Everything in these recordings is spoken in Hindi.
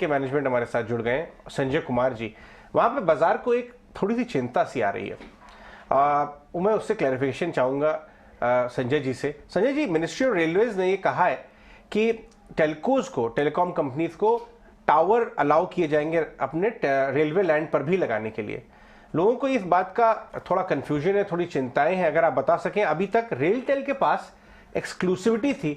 के मैनेजमेंट हमारे साथ जुड़ गए हैं, संजय कुमार जी। वहाँ पे बाजार को एक थोड़ी सी चिंता सी आ रही है। मैं उससे क्लैरिफिकेशन चाहूँगा संजय जी से। Sanjay ji, ministry of railways ने ये कहा है कि टेलकोज को, टेलीकॉम कंपनीज को टावर अलाउ किए जाएंगे अपने रेलवे लैंड पर भी लगाने के लिए। लोगों को इस बात का थोड़ा कंफ्यूजन है, थोड़ी चिंताएं हैं। अगर आप बता सकें, अभी तक रेलटेल के पास एक्सक्लूसिविटी थी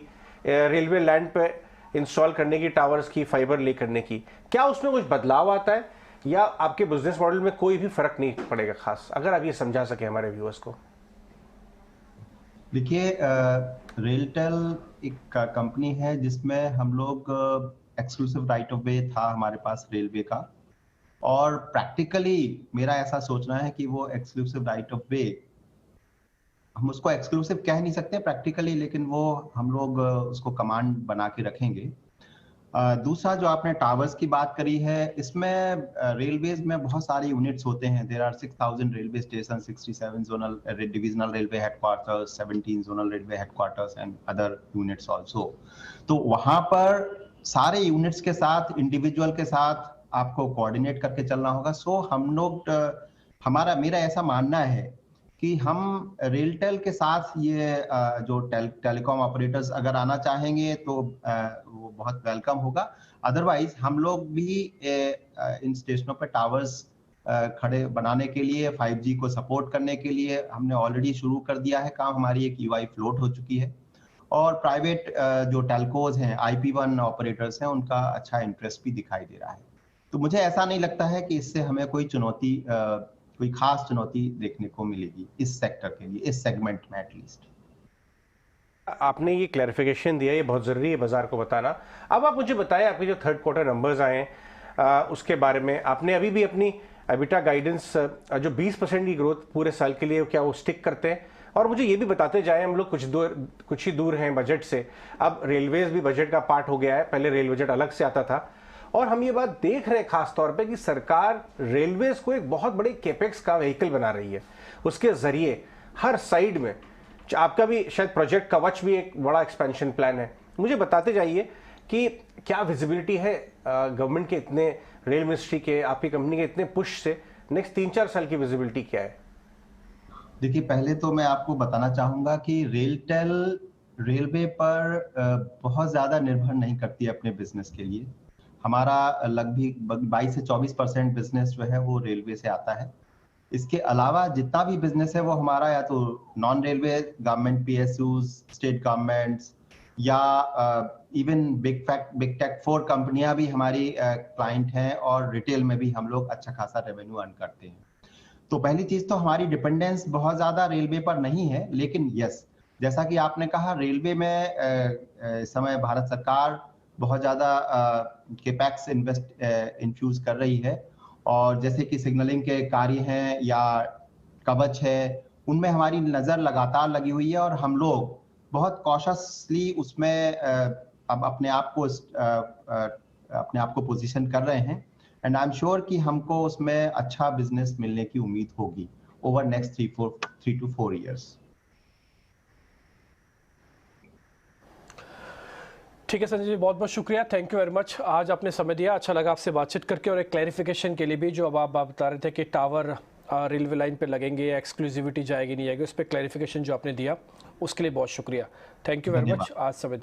रेलवे लैंड पे इंस्टॉल करने की, टावर्स की, फाइबर ले करने की। क्या उसमें कुछ बदलाव आता है या आपके बिजनेस मॉडल में कोई भी फर्क नहीं पड़ेगा खास? अगर आप ये समझा सके हमारे व्यूअर्स को। देखिए, रेलटेल एक कंपनी है जिसमें हम लोग एक्सक्लूसिव राइट ऑफ वे था हमारे पास रेलवे का, और प्रैक्टिकली मेरा ऐसा सोचना है कि वो एक्सक्लूसिव राइट ऑफ वे, हम उसको एक्सक्लूसिव कह नहीं सकते प्रैक्टिकली, लेकिन वो हम लोग उसको कमांड बना के रखेंगे। दूसरा, जो आपने टावर्स की बात करी है, इसमें रेलवेज में बहुत सारे यूनिट्स होते हैं। There are 6000 railway station, 67 zonal divisional railway headquarters, 17 zonal railway headquarters and other units also. तो वहां पर सारे यूनिट्स के साथ, इंडिविजुअल के साथ आपको कोऑर्डिनेट करके चलना होगा। सो हम लोग, मेरा ऐसा मानना है कि हम रेलटेल के साथ ये जो टेलीकॉम ऑपरेटर्स अगर आना चाहेंगे तो वो बहुत वेलकम होगा। अदरवाइज हम लोग भी इन स्टेशनों पे टावर्स खड़े बनाने के लिए, 5G को सपोर्ट करने के लिए हमने ऑलरेडी शुरू कर दिया है काम। हमारी एक यूआई फ्लोट हो चुकी है, और प्राइवेट जो टेलकोज हैं, IP1 ऑपरेटर्स हैं, उनका अच्छा इंटरेस्ट भी दिखाई दे रहा है। तो मुझे ऐसा नहीं लगता है कि इससे हमें कोई चुनौती, कोई खास चुनौती देखने को मिलेगी इस सेक्टर के लिए, इस सेगमेंट में एटलीस्ट। आपने ये क्लैरिफिकेशन दिया, ये बहुत ज़रूरी है बाजार को बताना। अब आप मुझे बताएं, आपके जो थर्ड क्वार्टर नंबर्स आए हैं उसके बारे में। आपने अभी भी अपनी एबिटा गाइडेंस जो 20% की ग्रोथ पूरे साल के लिए, क्या वो स्टिक करते हैं? और मुझे ये भी बताते जाएं, हम लोग कुछ ही दूर हैं बजट से। अब रेलवेज भी बजट का पार्ट हो गया है, पहले रेल बजट अलग से आता था। और हम ये बात देख रहे हैं खास तौर पे कि सरकार रेलवेज को एक बहुत बड़े केपेक्स का व्हीकल बना रही है। उसके जरिए हर साइड में, आपका भी शायद प्रोजेक्ट कवच भी एक बड़ा एक्सपेंशन प्लान है। मुझे बताते जाइए कि क्या विजिबिलिटी है गवर्नमेंट के इतने, रेल मिनिस्ट्री के, आपकी कंपनी के इतने पुश से नेक्स्ट 3-4 साल की विजिबिलिटी क्या है? देखिए, पहले तो मैं आपको बताना चाहूंगा कि रेलटेल रेलवे पर बहुत ज्यादा निर्भर नहीं करती अपने बिजनेस के लिए। हमारा लगभग 22 से 24% बिजनेस जो है वो रेलवे से आता है। इसके अलावा जितना भी बिजनेस है वो हमारा या तो non railway, government PSUs, state governments, या इवन बिग टेक 4 कंपनियां भी हमारी क्लाइंट हैं, और रिटेल में भी हम लोग अच्छा खासा रेवेन्यू अर्न करते हैं। तो पहली चीज तो हमारी डिपेंडेंस बहुत ज्यादा रेलवे पर नहीं है। लेकिन यस, जैसा कि आपने कहा, रेलवे में इस समय भारत सरकार बहुत ज्यादा केपैक्स इन्फ्यूज कर रही है, और जैसे कि सिग्नलिंग के कार्य हैं या कवच है, उनमें हमारी नजर लगातार लगी हुई है, और हम लोग बहुत कॉशसली उसमें अब अपने आप को पोजीशन कर रहे हैं। एंड आई एम श्योर कि हमको उसमें अच्छा बिजनेस मिलने की उम्मीद होगी ओवर नेक्स्ट 3 to 4 years। ठीक है संजय जी, बहुत बहुत शुक्रिया, थैंक यू वेरी मच। आज आपने समय दिया, अच्छा लगा आपसे बातचीत करके। और एक क्लैरिफिकेशन के लिए भी, जो अब आप बता रहे थे कि टावर रेलवे लाइन पे लगेंगे, एक्सक्लूसिविटी जाएगी नहीं जाएगी, उस पर क्लैरिफिकेशन जो आपने दिया उसके लिए बहुत शुक्रिया। थैंक यू वेरी मच आज समय देने